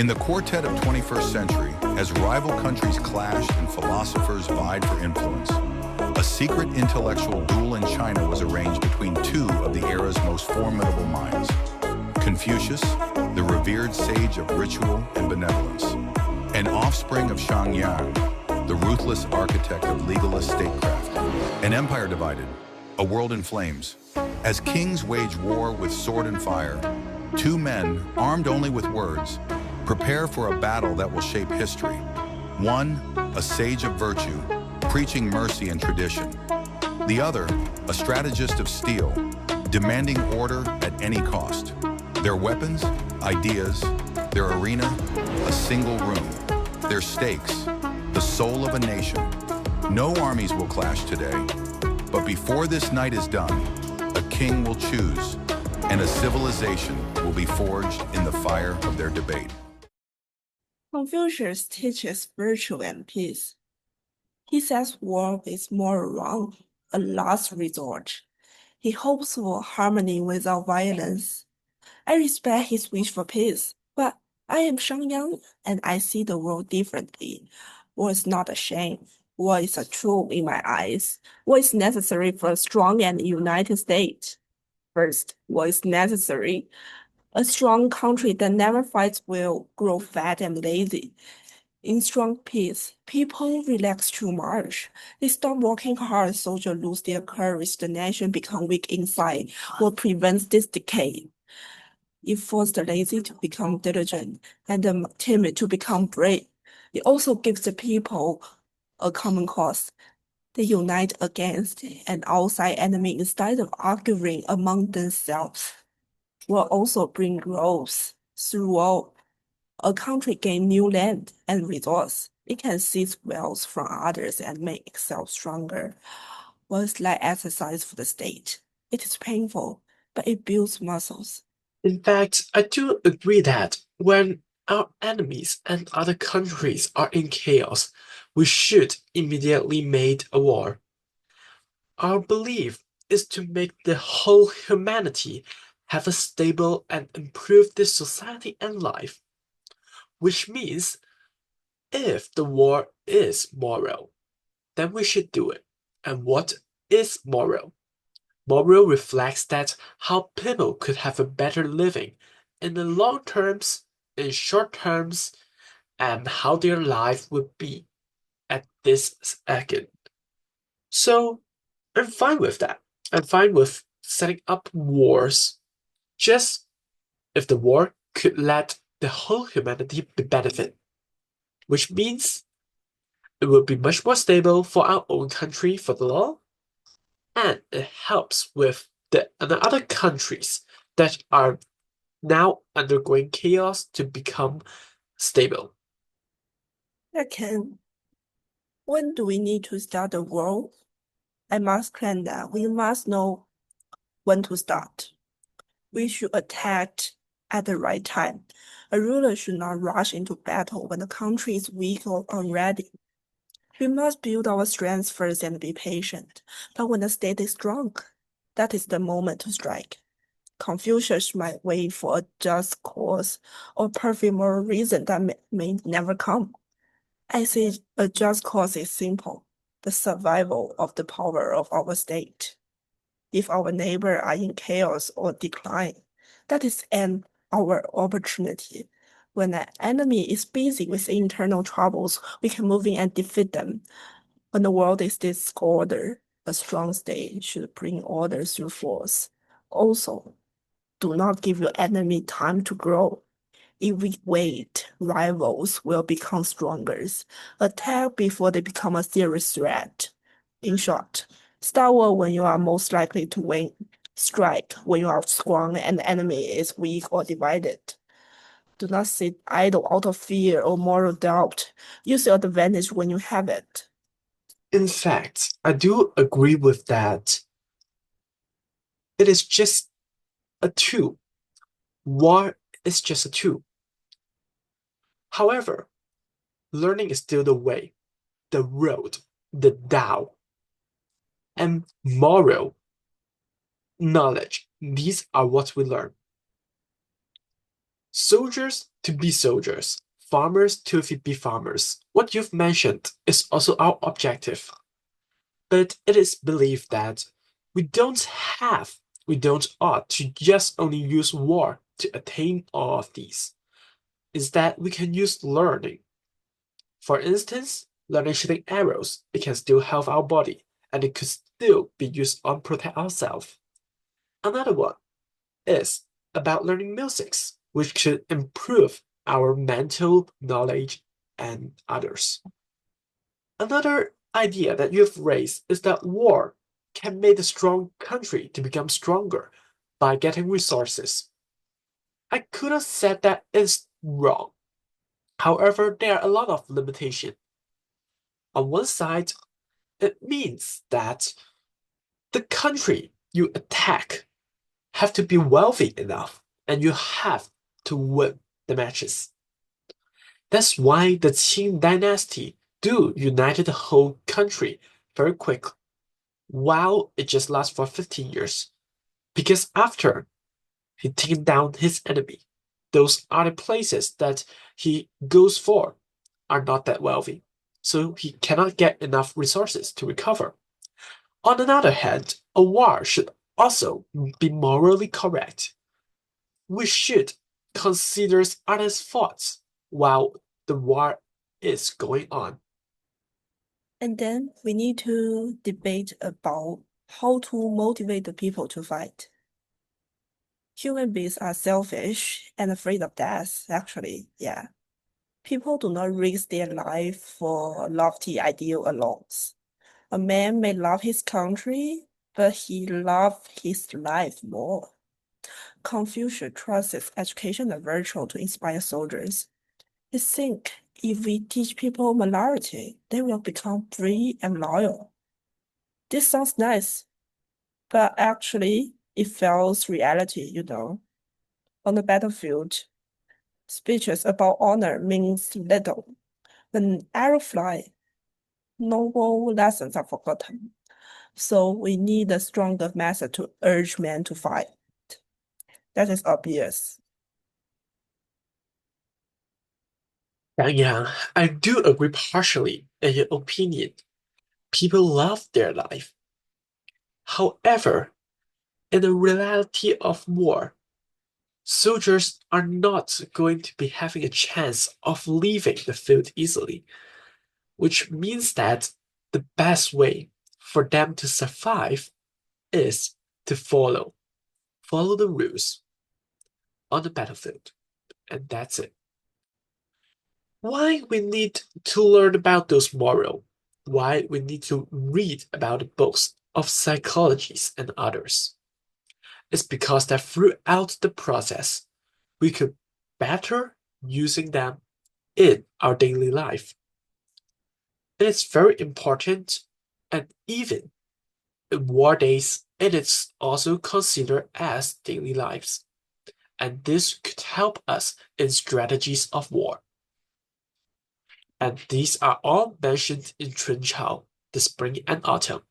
In the quartet of 21st century, as rival countries clashed and philosophers vied for influence, a secret intellectual duel in China was arranged between two of the era's most formidable minds. Confucius, the revered sage of ritual and benevolence, an offspring of Shangyang, the ruthless architect of legalist statecraft. An empire divided, a world in flames. As kings wage war with sword and fire, two men, armed only with words, prepare for a battle that will shape history. One, a sage of virtue, preaching mercy and tradition. The other, a strategist of steel, demanding order at any cost. Their weapons, ideas, their arena, a single room. Their stakes, the soul of a nation. No armies will clash today, but before this night is done, a king will choose, and a civilization will be forged in the fire of their debate. Confucius teaches virtue and peace. He says war is more wrong, a last resort. He hopes for harmony without violence. I respect his wish for peace, but I am Shangyang and I see the world differently. War is not a shame. War is a truth in my eyes. War is necessary for a strong and united state. First, war is necessary. A strong country that never fights will grow fat and lazy. In strong peace, people relax too much. They stop working hard, soldiers lose their courage, the nation become weak inside. War prevents this decay. It forces the lazy to become diligent and the timid to become brave. It also gives the people a common cause. They unite against an outside enemy instead of arguing among themselves. Will also bring growth through war. A country gain new land and resource. It can seize wealth from others and make itself stronger. War is like exercise for the state. It is painful, but it builds muscles. In fact, I do agree that when our enemies and other countries are in chaos, we should immediately make a war. Our belief is to make the whole humanity have a stable and improve this society and life, which means if the war is moral, then we should do it. And what is moral? Moral reflects that how people could have a better living in the long terms, in short terms, and how their life would be at this second. So I'm fine with that. I'm fine with setting up wars, just if the war could let the whole humanity be benefit, which means it will be much more stable for our own country for the law, and it helps with the other countries that are now undergoing chaos to become stable. Second, when do we need to start the war? I must claim that we must know when to start. We should attack at the right time. A ruler should not rush into battle when the country is weak or unready. We must build our strength first and be patient. But when the state is strong, that is the moment to strike. Confucius might wait for a just cause or perfect moral reason that may never come. I say a just cause is simple, the survival of the power of our state. If our neighbors are in chaos or decline, that is our opportunity. When an enemy is busy with internal troubles, we can move in and defeat them. When the world is disordered, a strong state should bring order through force. Also, do not give your enemy time to grow. If we wait, rivals will become stronger. Attack before they become a serious threat. In short, start war when you are most likely to win. Strike when you are strong and the enemy is weak or divided. Do not sit idle out of fear or moral doubt. Use your advantage when you have it. In fact, I do agree with that. It is just a tool. War is just a tool. However, learning is still the way, the road, the Tao. And moral knowledge, these are what we learn. Soldiers to be soldiers, farmers to be farmers. What you've mentioned is also our objective. But it is believed that we don't ought to just only use war to attain all of these. Instead, we can use learning. For instance, learning shooting arrows, it can still help our body, and it could still be used on protect ourselves. Another one is about learning musics, which could improve our mental knowledge and others. Another idea that you've raised is that war can make a strong country to become stronger by getting resources. I could have said that is wrong. However, there are a lot of limitations. On one side, it means that the country you attack have to be wealthy enough and you have to win the matches. That's why the Qing dynasty do united the whole country very quickly, while it just lasts for 15 years. Because after he taken down his enemy, those other places that he goes for are not that wealthy, so he cannot get enough resources to recover. On the other hand, a war should also be morally correct. We should consider others' faults while the war is going on. And then we need to debate about how to motivate the people to fight. Human beings are selfish and afraid of death, actually, yeah. People do not risk their life for lofty ideal alone. A man may love his country, but he loves his life more. Confucius trusts education and virtue to inspire soldiers. He thinks if we teach people morality, they will become free and loyal. This sounds nice, but actually, it fails reality, On the battlefield, speeches about honor means little. When arrows fly, noble lessons are forgotten. So we need a stronger method to urge men to fight. That is obvious. Yang, I do agree partially in your opinion. People love their life. However, in the reality of war, soldiers are not going to be having a chance of leaving the field easily, which means that the best way for them to survive is to follow the rules on the battlefield, and that's it. Why we need to learn about those moral, why we need to read about the books of psychologies and others. It's because that throughout the process, we could better using them in our daily life. It is very important, and even in war days, it is also considered as daily lives. And this could help us in strategies of war. And these are all mentioned in Chun Chao, the spring and autumn.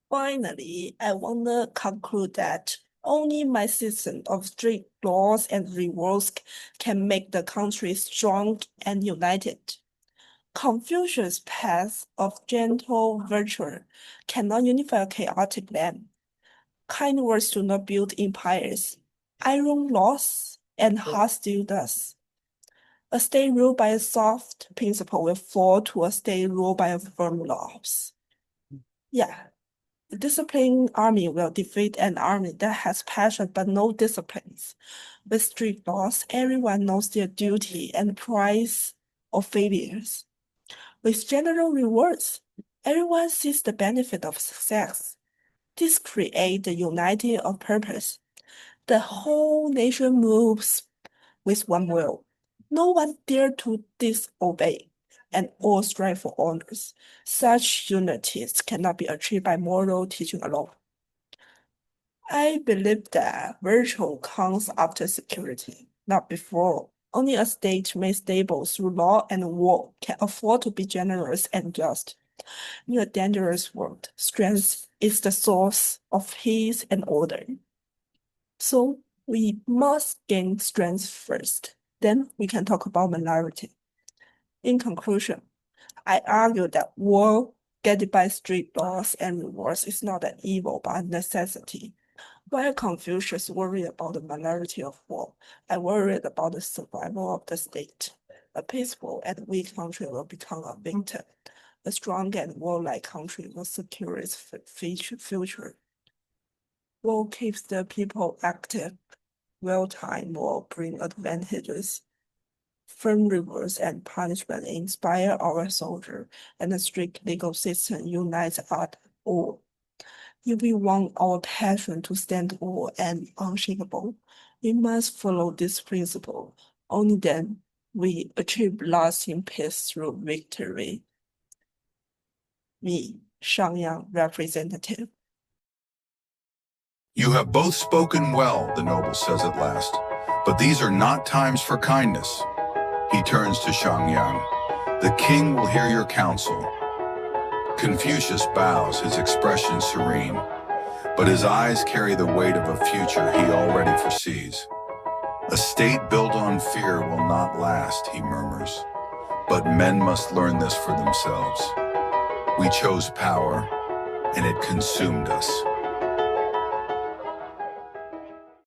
Finally, I want to conclude that only my system of strict laws and rewards can make the country strong and united. Confucius' path of gentle virtue cannot unify a chaotic land. Kind words do not build empires. Iron laws and hostile does. A state ruled by a soft principle will fall to a state ruled by firm laws. Yeah, a disciplined army will defeat an army that has passion but no disciplines. With strict laws, everyone knows their duty and the price of failures. With general rewards, everyone sees the benefit of success. This creates the unity of purpose. The whole nation moves with one will. No one dare to disobey, and all strive for honors. Such unities cannot be achieved by moral teaching alone. I believe that virtue comes after security, not before. Only a state made stable through law and war can afford to be generous and just. In a dangerous world, strength is the source of peace and order. So, We must gain strength first, then we can talk about minority. In conclusion, I argue that war guided by strict laws and rewards is not an evil but a necessity. While Confucius worried about the minority of war, I worried about the survival of the state. A peaceful and weak country will become a victim. A strong and warlike country will secure its future. War keeps the people active. Well-timed war bring advantages. Firm rewards and punishment inspire our soldiers, and a strict legal system unites us all. If we want our passion to stand all and unshakable, we must follow this principle. Only then we achieve lasting peace through victory. Me, Shangyang representative. You have both spoken well, the noble says at last, but these are not times for kindness. He turns to Shangyang. The king will hear your counsel. Confucius bows, his expression serene, but his eyes carry the weight of a future he already foresees. A state built on fear will not last, he murmurs, but men must learn this for themselves. We chose power, and it consumed us.